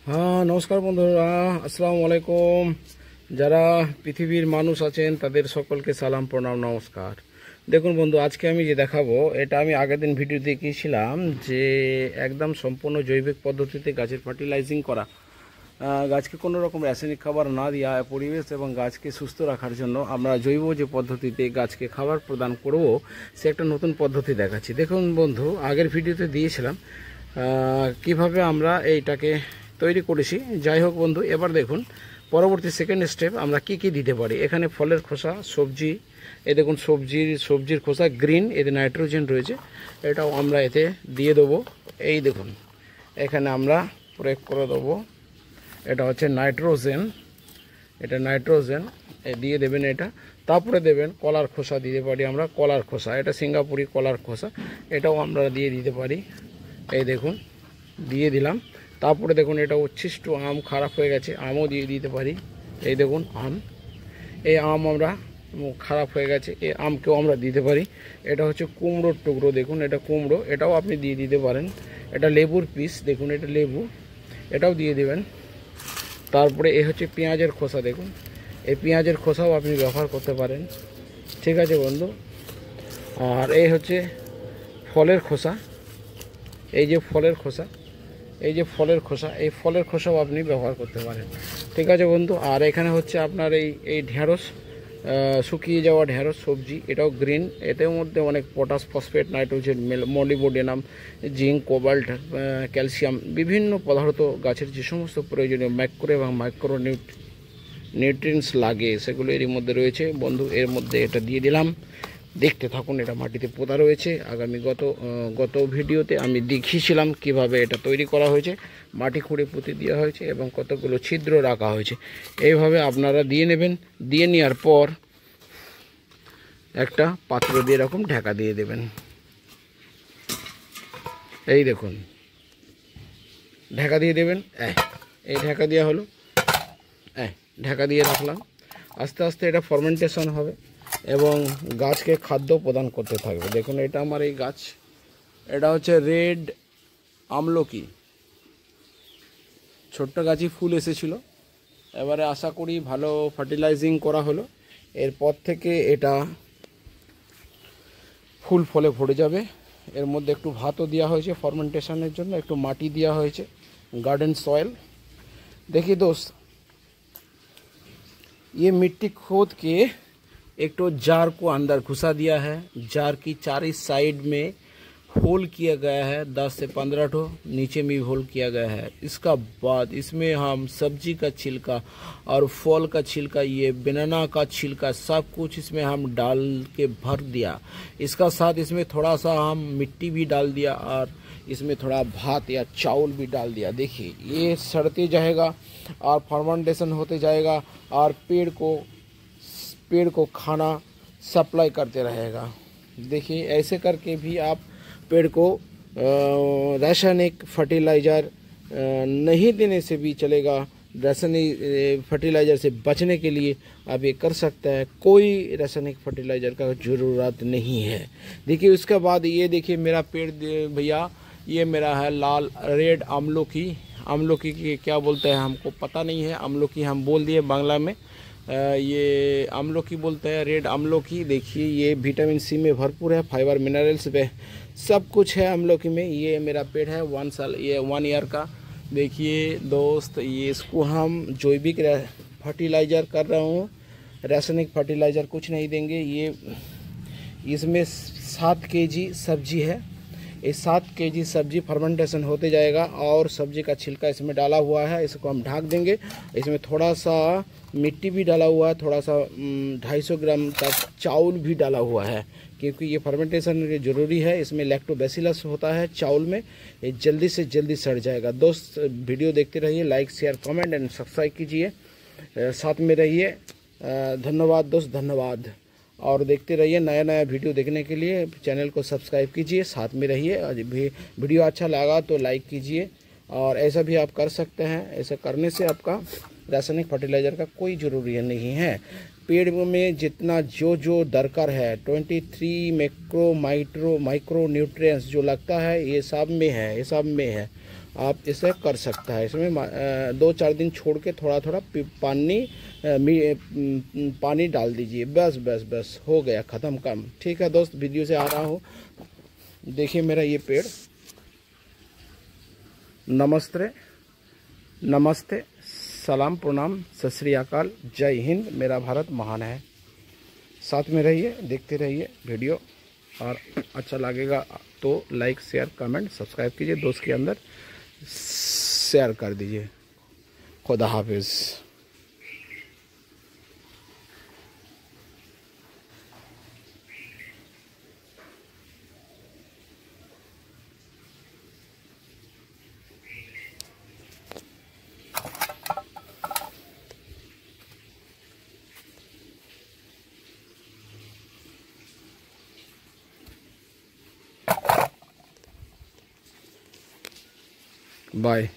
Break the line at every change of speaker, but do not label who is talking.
হ্যাঁ, নমস্কার বন্ধুরা, আসসালামু আলাইকুম। যারা পৃথিবীর মানুষ আছেন তাদের সকলকে সালাম, প্রণাম, নমস্কার। দেখুন বন্ধু, আজকে আমি যে দেখাবো, এটা আমি আগের দিন ভিডিও দেখিয়েছিলাম যে একদম সম্পূর্ণ জৈবিক পদ্ধতিতে গাছের ফার্টিলাইজিং করা, গাছকে কোনো রকম রাসায়নিক খাবার না দেওয়া, পরিবেশ এবং গাছকে সুস্থ রাখার জন্য আমরা জৈব যে পদ্ধতিতে গাছকে খাবার প্রদান করব, সে একটা নতুন পদ্ধতি দেখাচ্ছি। দেখুন বন্ধু, আগের ভিডিওতে দিয়েছিলাম কিভাবে আমরা এইটাকে তৈরি করেছি। যাই হোক বন্ধু, এবার দেখুন পরবর্তী সেকেন্ড স্টেপ আমরা কি কি দিতে পারি। এখানে ফলের খোসা, সবজি, এ দেখুন সবজির খোসা গ্রিন, এতে নাইট্রোজেন রয়েছে, এটাও আমরা এতে দিয়ে দেবো। এই দেখুন এখানে আমরা প্রয়োগ করে দেবো, এটা হচ্ছে নাইট্রোজেন, এটা নাইট্রোজেন দিয়ে দেবেন এটা। তারপরে দেবেন কলার খোসা, দিতে পারি আমরা কলার খোসা, এটা সিঙ্গাপুরি কলার খোসা, এটাও আমরা দিয়ে দিতে পারি। এই দেখুন দিয়ে দিলাম। তারপরে দেখুন এটা উচ্ছিষ্ট আম, খারাপ হয়ে গেছে, আমও দিয়ে দিতে পারি। এই দেখুন আম, এই আম আমরা খারাপ হয়ে গেছে, এই আমকেও আমরা দিতে পারি। এটা হচ্ছে কুমড়োর টুকরো, দেখুন এটা কুমড়ো, এটাও আপনি দিয়ে দিতে পারেন। এটা লেবুর পিস, দেখুন এটা লেবু, এটাও দিয়ে দেবেন। তারপরে এ হচ্ছে পেঁয়াজের খোসা, দেখুন এই পেঁয়াজের খোসাও আপনি ব্যবহার করতে পারেন। ঠিক আছে বন্ধু। আর এই হচ্ছে ফলের খোসা, এই যে ফলের খোসা, এই যে ফলের খোসা, এই ফলের খোসাও আপনি ব্যবহার করতে পারেন। ঠিক আছে বন্ধু। আর এখানে হচ্ছে আপনার এই ঢ্যাঁড়স, শুকিয়ে যাওয়া ঢ্যাঁড়স সবজি, এটাও গ্রিন, এতেও মধ্যে অনেক potash, phosphate, nitrogen, molybdenum, zinc, cobalt, calcium, বিভিন্ন পদার্থ গাছের যে সমস্ত প্রয়োজনীয় ম্যাক্রো এবং মাইক্রো নিউট্রিয়েন্টস লাগে সেগুলো এর মধ্যে রয়েছে বন্ধু। এর মধ্যে এটা দিয়ে দিলাম, দেখতে থাকুন। এটা মাটিতে পোঁতা রয়েছে। গত ভিডিওতে আমি দেখিয়েছিলাম কিভাবে এটা তৈরি করা হয়েছে, মাটি খুঁড়ে পুঁতে দেওয়া হয়েছে এবং কতগুলো ছিদ্র রাখা হয়েছে। এইভাবে আপনারা দিয়ে নেবেন। দিয়ে নেওয়ার পর একটা পাত্র দিয়ে এরকম ঢাকা দিয়ে দেবেন। এই দেখুন ঢাকা দিয়ে দেবেন। এই ঢাকা দেওয়া হলো, ঢাকা দিয়ে রাখলাম। আস্তে আস্তে এটা ফার্মেন্টেশন হবে এবং গাছকে খাদ্য প্রদান করতে থাকবে। দেখুন এটা আমার এই গাছ, এটা হচ্ছে রেড আমলকি, ছোট্ট গাছই ফুল এসেছিল। এবারে আশা করি ভালো ফার্টিলাইজিং করা হলো, এরপর থেকে এটা ফুল ফলে ভরে যাবে। এর মধ্যে একটু ভাতও দেওয়া হয়েছে ফার্মেন্টেশনের জন্য, একটু মাটি দেওয়া হয়েছে, गार्डन सॉइल। देखिए दोस्त, ये मिट्टी खोद के एक तो जार को अंदर घुसा दिया है। जार की चारों साइड में होल किया गया है, 10 से 15 ठो नीचे में भी होल किया गया है। इसका बाद इसमें हम सब्जी का छिलका और फल का छिलका, ये बनाना का छिलका, सब कुछ इसमें हम डाल के भर दिया। इसका साथ इसमें थोड़ा सा हम मिट्टी भी डाल दिया और इसमें थोड़ा भात या चावल भी डाल दिया। देखिए ये सड़ते जाएगा और फर्मेंटेशन होते जाएगा और पेड़ को खाना सप्लाई करते रहेगा। देखिए ऐसे करके भी आप पेड़ को रासायनिक फर्टिलाइज़र नहीं देने से भी चलेगा। रासायनिक फर्टिलाइज़र से बचने के लिए आप ये कर सकते हैं, कोई रासायनिक फर्टिलाइज़र का ज़रूरत नहीं है। देखिए उसके बाद ये देखिए मेरा पेड़ भैया, ये मेरा है लाल रेड आमलकी। आमलकी की क्या बोलते हैं हमको पता नहीं है, आमलकी हम बोल दिए बांग्ला में। ये आमलकी बोलते हैं, रेड आमलकी। देखिए ये विटामिन सी में भरपूर है, फाइबर मिनरल्स पे सब कुछ है आमलकी में। ये मेरा पेड़ है 1 ईयर का। देखिए दोस्त, ये इसको हम जैविक फर्टिलाइज़र कर रहा हूँ, रासायनिक फर्टिलाइज़र कुछ नहीं देंगे। ये इसमें 7 केजी सब्जी है, ये 7 केजी सब्जी फर्मेंटेशन होते जाएगा और सब्जी का छिलका इसमें डाला हुआ है, इसको हम ढक देंगे। इसमें थोड़ा सा मिट्टी भी डाला हुआ है, थोड़ा सा 250 ग्राम तक चावल भी डाला हुआ है, क्योंकि ये फर्मेंटेशन ज़रूरी है। इसमें लैक्टोबैसिलस होता है चावल में, ये जल्दी से जल्दी सड़ जाएगा। दोस्त वीडियो देखते रहिए, like share comment and subscribe कीजिए, साथ में रहिए। धन्यवाद दोस्त, धन्यवाद। और देखते रहिए, नया नया वीडियो देखने के लिए चैनल को सब्सक्राइब कीजिए, साथ में रहिए। और वीडियो अच्छा लगा तो लाइक कीजिए, और ऐसा भी आप कर सकते हैं। ऐसा करने से आपका रासायनिक फर्टिलाइज़र का कोई ज़रूरी नहीं है। पेड़ में जितना जो दरकार है 23 माइक्रो न्यूट्रिएंट्स जो लगता है, ये सब में है, आप इसे कर सकता है। इसमें 2-4 दिन छोड़ के थोड़ा थोड़ा पानी डाल दीजिए। बस बस बस हो गया, ख़त्म काम। ठीक है दोस्त, वीडियो से आ रहा हूँ। देखिए मेरा ये पेड़। नमस्ते, नमस्ते, सलाम, प्रणाम, सत श्री अकाल, जय हिंद। मेरा भारत महान है। साथ में रहिए, देखते रहिए वीडियो, और अच्छा लगेगा तो लाइक, शेयर, कमेंट, सब्सक्राइब कीजिए। दोस्त के अंदर शेयर कर दीजिए। खुदा हाफिज़। बाय।